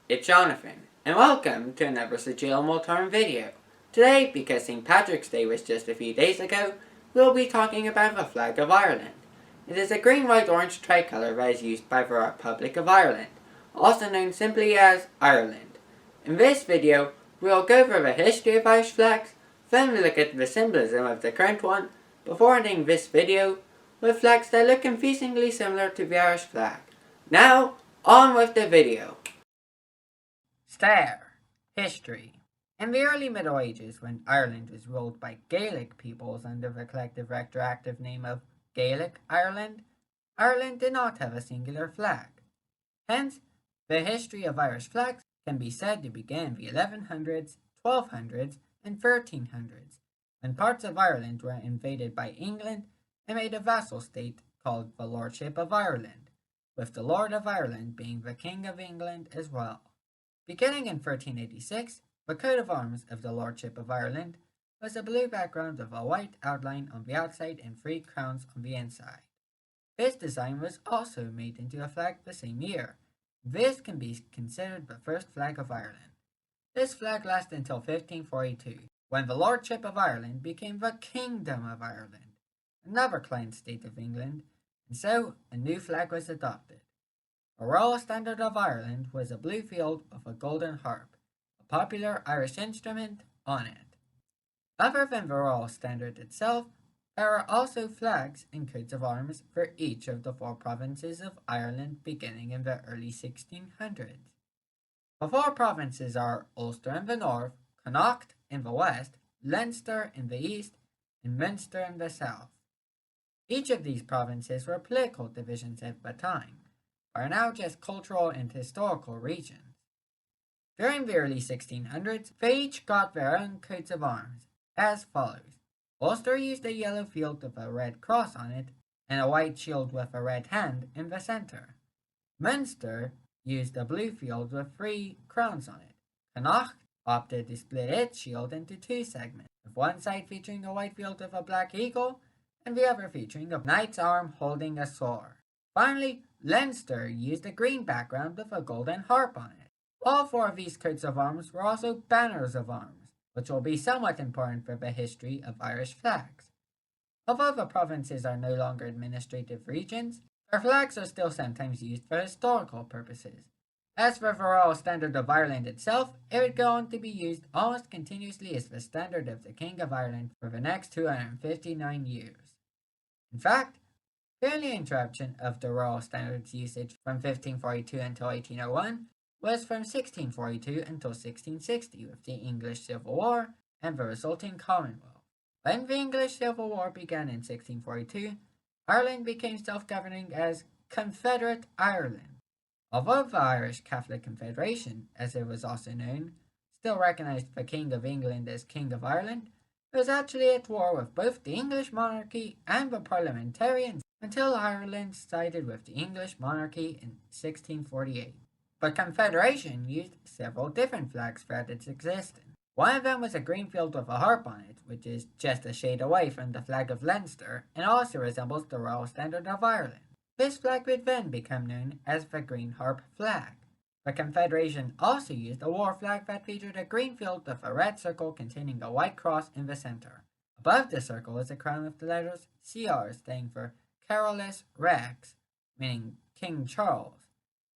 it's Jonathan, and welcome to another Sigillum Multarum video. Today, because St. Patrick's Day was just a few days ago, we'll be talking about the flag of Ireland. It is a green, white, orange tricolour that is used by the Republic of Ireland, also known simply as Ireland. In this video, we'll go over the history of Irish flags, then we'll look at the symbolism of the current one, before ending this video with flags that look confusingly similar to the Irish flag. Now, on with the video. Stare. History. In the early Middle Ages, when Ireland was ruled by Gaelic peoples under the collective retroactive name of Gaelic Ireland, Ireland did not have a singular flag. Hence, the history of Irish flags can be said to begin in the 1100s, 1200s, and 1300s, when parts of Ireland were invaded by England and made a vassal state called the Lordship of Ireland, with the Lord of Ireland being the King of England as well. Beginning in 1386, the coat of arms of the Lordship of Ireland was a blue background with a white outline on the outside and 3 crowns on the inside. This design was also made into a flag the same year. This can be considered the first flag of Ireland. This flag lasted until 1542, when the Lordship of Ireland became the Kingdom of Ireland, another client state of England, and so a new flag was adopted. The Royal Standard of Ireland was a blue field with a golden harp, a popular Irish instrument, on it. Other than the Royal Standard itself, there are also flags and coats of arms for each of the 4 provinces of Ireland beginning in the early 1600s. The 4 provinces are Ulster in the north, Connacht in the west, Leinster in the east, and Munster in the south. Each of these provinces were political divisions at the time, are now just cultural and historical regions. During the early 1600s, they each got their own coats of arms, as follows. Ulster used a yellow field with a red cross on it, and a white shield with a red hand in the center. Munster used a blue field with 3 crowns on it. Connacht opted to split its shield into 2 segments, with one side featuring a white field with a black eagle, and the other featuring a knight's arm holding a sword. Finally, Leinster used a green background with a golden harp on it. All 4 of these coats of arms were also banners of arms, which will be somewhat important for the history of Irish flags. Although the provinces are no longer administrative regions, their flags are still sometimes used for historical purposes. As for the Royal Standard of Ireland itself, it would go on to be used almost continuously as the standard of the King of Ireland for the next 259 years. In fact, the only interruption of the Royal Standard's usage from 1542 until 1801 was from 1642 until 1660 with the English Civil War and the resulting Commonwealth. When the English Civil War began in 1642, Ireland became self-governing as Confederate Ireland. Although the Irish Catholic Confederation, as it was also known, still recognized the King of England as King of Ireland, it was actually at war with both the English monarchy and the parliamentarians until Ireland sided with the English monarchy in 1648. The Confederation used several different flags throughout its existence. One of them was a green field with a harp on it, which is just a shade away from the flag of Leinster and also resembles the Royal Standard of Ireland. This flag would then become known as the Green Harp flag. The Confederation also used a war flag that featured a green field with a red circle containing a white cross in the center. Above the circle is a crown with the letters CR standing for Carolus Rex, meaning King Charles,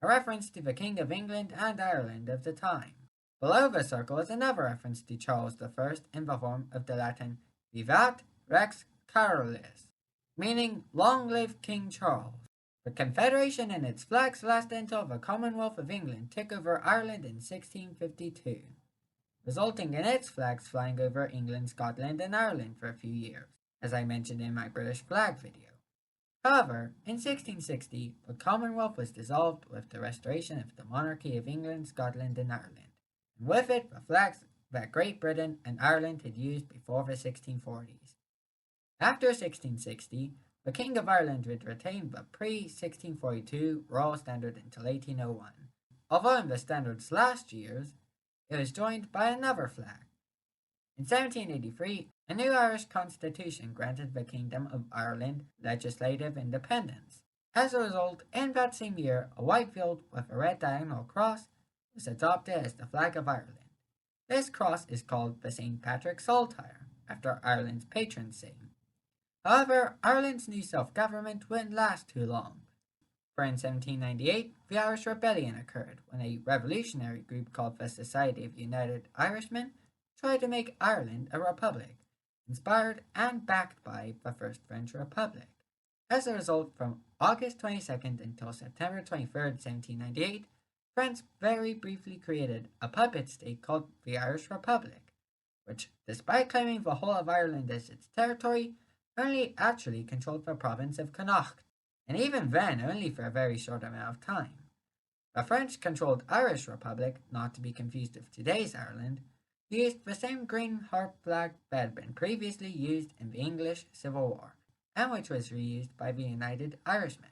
a reference to the King of England and Ireland of the time. Below the circle is another reference to Charles I in the form of the Latin Vivat Rex Carolus, meaning Long live King Charles. The Confederation and its flags lasted until the Commonwealth of England took over Ireland in 1652, resulting in its flags flying over England, Scotland, and Ireland for a few years, as I mentioned in my British flag video. However, in 1660, the Commonwealth was dissolved with the restoration of the monarchy of England, Scotland, and Ireland, and with it the flags that Great Britain and Ireland had used before the 1640s. After 1660, the King of Ireland would retain the pre-1642 Royal Standard until 1801, although in the standard's last years, it was joined by another flag. In 1783, a new Irish constitution granted the Kingdom of Ireland legislative independence. As a result, in that same year, a white field with a red diagonal cross was adopted as the flag of Ireland. This cross is called the St. Patrick's Saltire, after Ireland's patron saint. However, Ireland's new self-government wouldn't last too long. For in 1798, the Irish Rebellion occurred when a revolutionary group called the Society of United Irishmen tried to make Ireland a republic, inspired and backed by the First French Republic. As a result, from August 22nd until September 23rd, 1798, France very briefly created a puppet state called the Irish Republic, which, despite claiming the whole of Ireland as its territory, only actually controlled the province of Connacht, and even then only for a very short amount of time. The French-controlled Irish Republic, not to be confused with today's Ireland, used the same green harp flag that had been previously used in the English Civil War, and which was reused by the United Irishmen.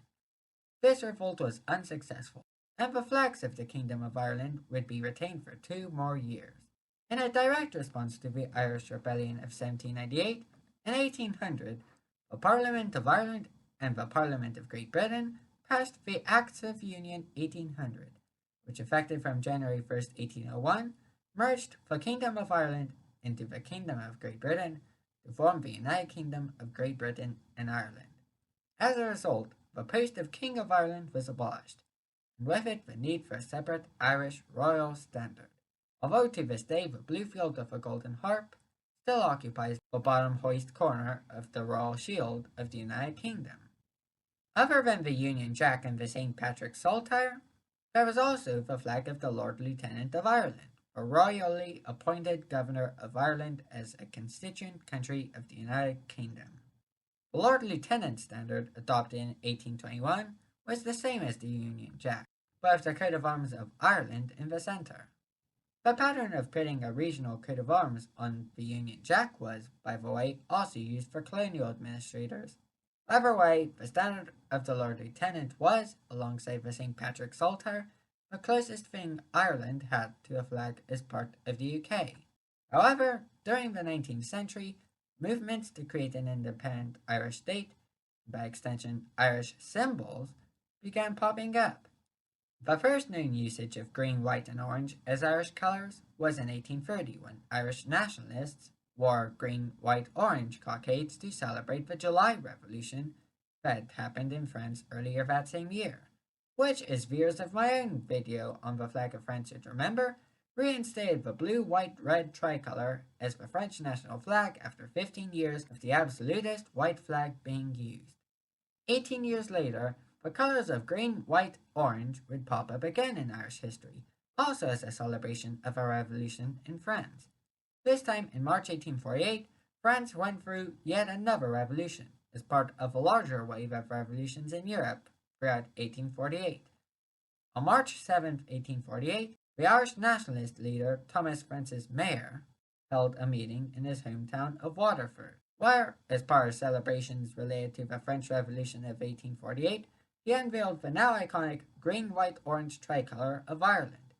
This revolt was unsuccessful, and the flags of the Kingdom of Ireland would be retained for 2 more years. In a direct response to the Irish Rebellion of 1798, in 1800, the Parliament of Ireland and the Parliament of Great Britain passed the Acts of Union 1800, which effective from January 1st, 1801, merged the Kingdom of Ireland into the Kingdom of Great Britain to form the United Kingdom of Great Britain and Ireland. As a result, the post of King of Ireland was abolished, and with it the need for a separate Irish royal standard, although to this day the blue field of a golden harp still occupies the bottom hoist corner of the royal shield of the United Kingdom. Other than the Union Jack and the St. Patrick's Saltire, there was also the flag of the Lord Lieutenant of Ireland, a royally appointed governor of Ireland as a constituent country of the United Kingdom. The Lord Lieutenant standard, adopted in 1821, was the same as the Union Jack, but with the coat of arms of Ireland in the centre. The pattern of putting a regional coat of arms on the Union Jack was, by the way, also used for colonial administrators. Either way, the standard of the Lord Lieutenant was, alongside the St. Patrick's Saltire, the closest thing Ireland had to a flag as part of the UK. However, during the 19th century, movements to create an independent Irish state, by extension Irish symbols, began popping up. The first known usage of green, white, and orange as Irish colours was in 1830 when Irish nationalists wore green, white, orange cockades to celebrate the July Revolution that happened in France earlier that same year, which, as viewers of my own video on the flag of France should remember, reinstated the blue, white, red tricolour as the French national flag after 15 years of the absolutist white flag being used. 18 years later, the colours of green, white, orange would pop up again in Irish history, also as a celebration of a revolution in France. This time, in March 1848, France went through yet another revolution, as part of a larger wave of revolutions in Europe throughout 1848. On March 7, 1848, the Irish nationalist leader Thomas Francis Meagher held a meeting in his hometown of Waterford, where, as part of celebrations related to the French Revolution of 1848, he unveiled the now iconic green, white, orange tricolour of Ireland.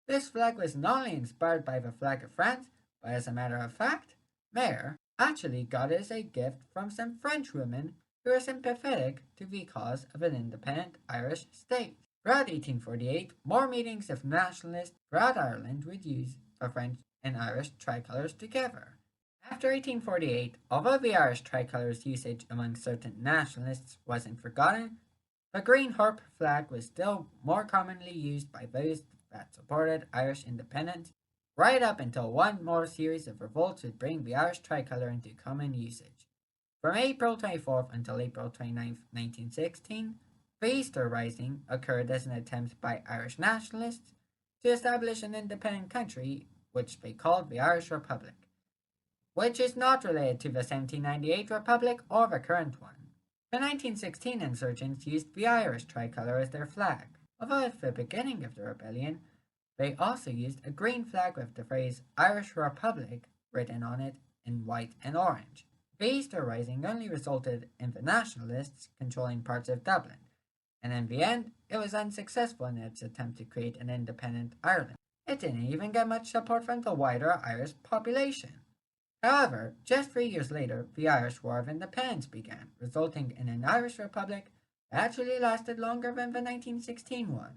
This flag was not only inspired by the flag of France, but as a matter of fact, Meagher actually got it as a gift from some French women who were sympathetic to the cause of an independent Irish state. Throughout 1848, more meetings of nationalists throughout Ireland would use the French and Irish tricolours together. After 1848, although the Irish tricolour's usage among certain nationalists wasn't forgotten, the green harp flag was still more commonly used by those that supported Irish independence, right up until one more series of revolts would bring the Irish tricolour into common usage. From April 24th until April 29th, 1916, the Easter Rising occurred as an attempt by Irish nationalists to establish an independent country, which they called the Irish Republic, which is not related to the 1798 Republic or the current one. The 1916 insurgents used the Irish tricolour as their flag, although at the beginning of the rebellion, they also used a green flag with the phrase Irish Republic written on it in white and orange. The Easter Rising only resulted in the nationalists controlling parts of Dublin, and in the end, it was unsuccessful in its attempt to create an independent Ireland. It didn't even get much support from the wider Irish population. However, just 3 years later, the Irish War of Independence began, resulting in an Irish Republic that actually lasted longer than the 1916 one.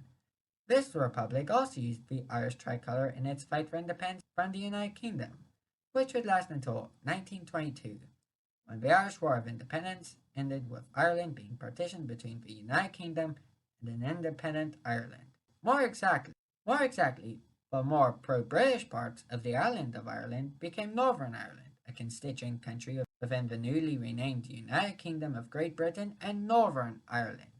This republic also used the Irish tricolour in its fight for independence from the United Kingdom, which would last until 1922, when the Irish War of Independence ended with Ireland being partitioned between the United Kingdom and an independent Ireland. More exactly, the more pro-British parts of the island of Ireland became Northern Ireland, a constituent country within the newly renamed United Kingdom of Great Britain and Northern Ireland,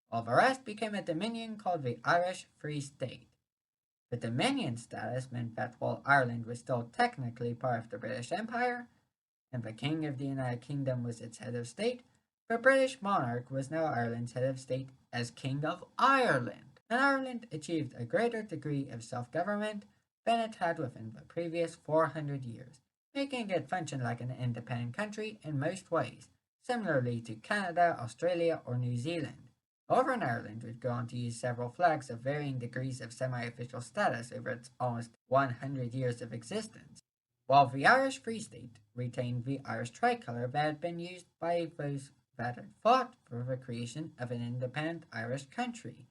while the rest became a dominion called the Irish Free State. The dominion status meant that while Ireland was still technically part of the British Empire, and the King of the United Kingdom was its head of state, the British monarch was now Ireland's head of state as King of Ireland, and Ireland achieved a greater degree of self-government than it had within the previous 400 years, making it function like an independent country in most ways, similarly to Canada, Australia, or New Zealand. Northern Ireland would go on to use several flags of varying degrees of semi-official status over its almost 100 years of existence, while the Irish Free State retained the Irish tricolour that had been used by those that had fought for the creation of an independent Irish country,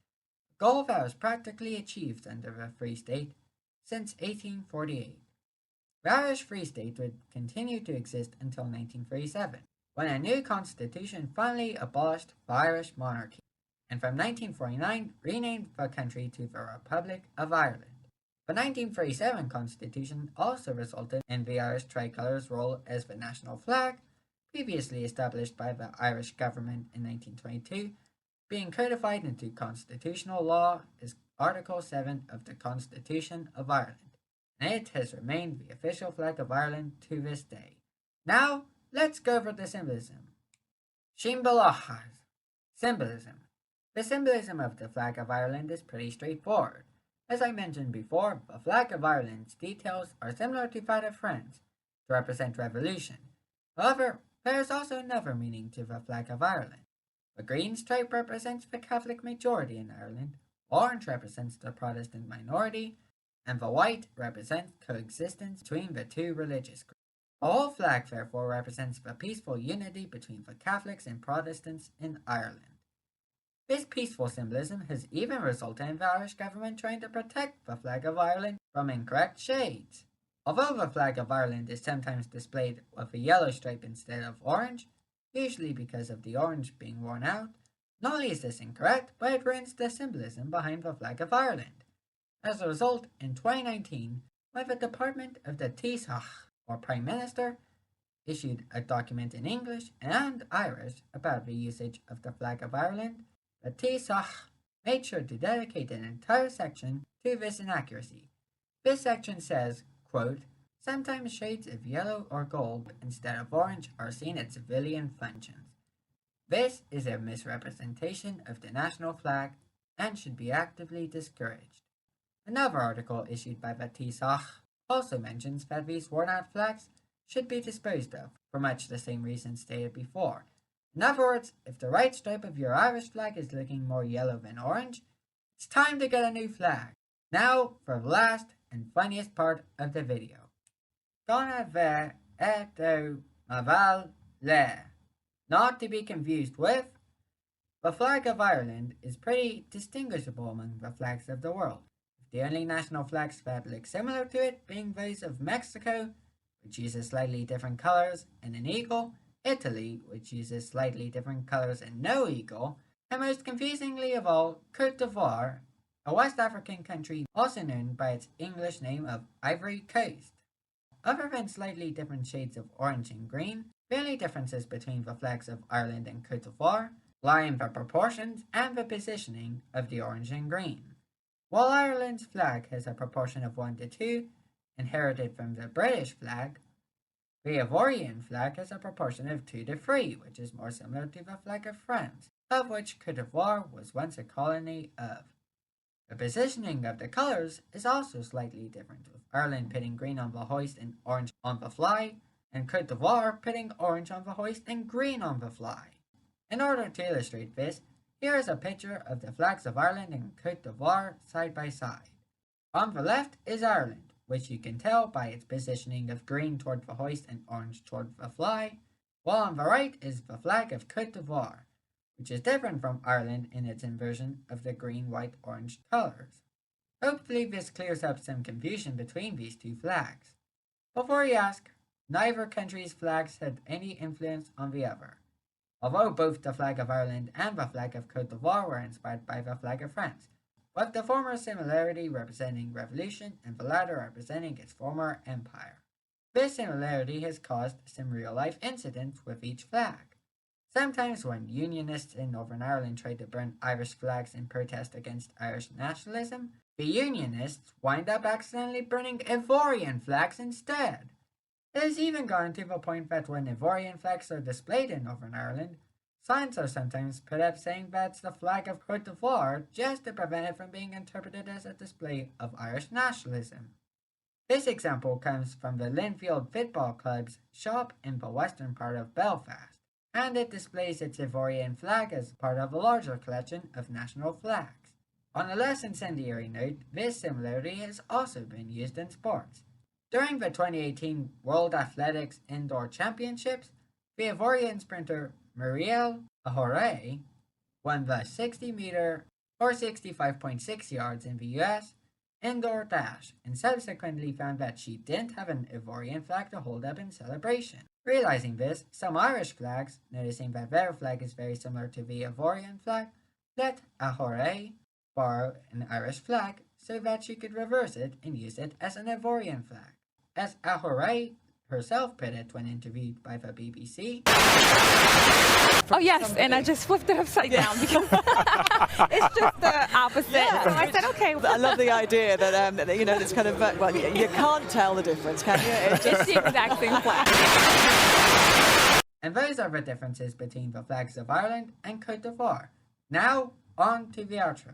a goal that was practically achieved under the Free State since 1848. The Irish Free State would continue to exist until 1937, when a new constitution finally abolished the Irish monarchy, and from 1949 renamed the country to the Republic of Ireland. The 1937 constitution also resulted in the Irish tricolour's role as the national flag, previously established by the Irish government in 1922, being codified into constitutional law as Article 7 of the Constitution of Ireland, and it has remained the official flag of Ireland to this day. Now, let's go over the symbolism. Symbolism. The symbolism of the flag of Ireland is pretty straightforward. As I mentioned before, the flag of Ireland's details are similar to that of France, to represent revolution. However, there is also another meaning to the flag of Ireland. The green stripe represents the Catholic majority in Ireland, orange represents the Protestant minority, and the white represents coexistence between the two religious groups. The whole flag therefore represents the peaceful unity between the Catholics and Protestants in Ireland. This peaceful symbolism has even resulted in the Irish government trying to protect the flag of Ireland from incorrect shades. Although the flag of Ireland is sometimes displayed with a yellow stripe instead of orange, usually because of the orange being worn out, not only is this incorrect, but it ruins the symbolism behind the flag of Ireland. As a result, in 2019, when the Department of the Taoiseach, or Prime Minister, issued a document in English and Irish about the usage of the flag of Ireland, the Taoiseach made sure to dedicate an entire section to this inaccuracy. This section says, quote, "Sometimes shades of yellow or gold instead of orange are seen at civilian functions. This is a misrepresentation of the national flag and should be actively discouraged." Another article issued by the Taoiseach also mentions that these worn-out flags should be disposed of, for much the same reasons stated before. In other words, if the right stripe of your Irish flag is looking more yellow than orange, it's time to get a new flag. Now for the last and funniest part of the video. Donna ve eto maval le. Not to be confused with, the flag of Ireland is pretty distinguishable among the flags of the world, with the only national flags that look similar to it being those of Mexico, which uses slightly different colors, and an eagle, Italy, which uses slightly different colors and no eagle, and most confusingly of all, Côte d'Ivoire, a West African country also known by its English name of Ivory Coast. Other than slightly different shades of orange and green, the only differences between the flags of Ireland and Côte d'Ivoire lie in the proportions and the positioning of the orange and green. While Ireland's flag has a proportion of 1 to 2, inherited from the British flag, the Ivorian flag has a proportion of 2 to 3, which is more similar to the flag of France, of which Côte d'Ivoire was once a colony of. The positioning of the colours is also slightly different, with Ireland pitting green on the hoist and orange on the fly, and Côte d'Ivoire pitting orange on the hoist and green on the fly. In order to illustrate this, here is a picture of the flags of Ireland and Côte d'Ivoire side by side. On the left is Ireland, which you can tell by its positioning of green toward the hoist and orange toward the fly, while on the right is the flag of Côte d'Ivoire, which is different from Ireland in its inversion of the green, white, orange colors. Hopefully this clears up some confusion between these two flags. Before you ask, neither country's flags had any influence on the other, although both the flag of Ireland and the flag of Côte d'Ivoire were inspired by the flag of France, with the former similarity representing revolution and the latter representing its former empire. This similarity has caused some real-life incidents with each flag. Sometimes when Unionists in Northern Ireland tried to burn Irish flags in protest against Irish nationalism, the Unionists wind up accidentally burning Ivorian flags instead. It has even gone to the point that when Ivorian flags are displayed in Northern Ireland, signs are sometimes put up saying that's the flag of Côte d'Ivoire just to prevent it from being interpreted as a display of Irish nationalism. This example comes from the Linfield Football Club's shop in the western part of Belfast, and it displays its Ivorian flag as part of a larger collection of national flags. On a less incendiary note, this similarity has also been used in sports. During the 2018 World Athletics Indoor Championships, the Ivorian sprinter Muriel Ahore won the 60-meter or 65.6 yards in the US indoor dash and subsequently found that she didn't have an Ivorian flag to hold up in celebration. Realizing this, some Irish flags, noticing that their flag is very similar to the Ivorian flag, let Ahore borrow an Irish flag so that she could reverse it and use it as an Ivorian flag. As Ahore herself put it when interviewed by the BBC. Oh yes, and I just flipped it upside down because it's just the opposite. Yeah. So I said, okay. I love the idea that it's kind of well, you can't tell the difference, can you? It's the exact same flag. And those are the differences between the flags of Ireland and Côte d'Ivoire. Now on to the outro.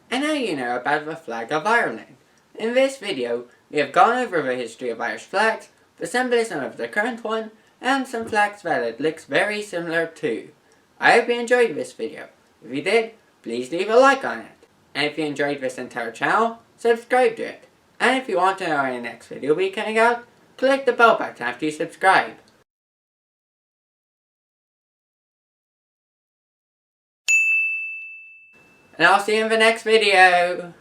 And now you know about the flag of Ireland. In this video, we have gone over the history of Irish flags, the symbolism of the current one, and some flags that it looks very similar to. I hope you enjoyed this video. If you did, please leave a like on it. And if you enjoyed this entire channel, subscribe to it. And if you want to know when the next video will be coming out, click the bell button after you subscribe. And I'll see you in the next video.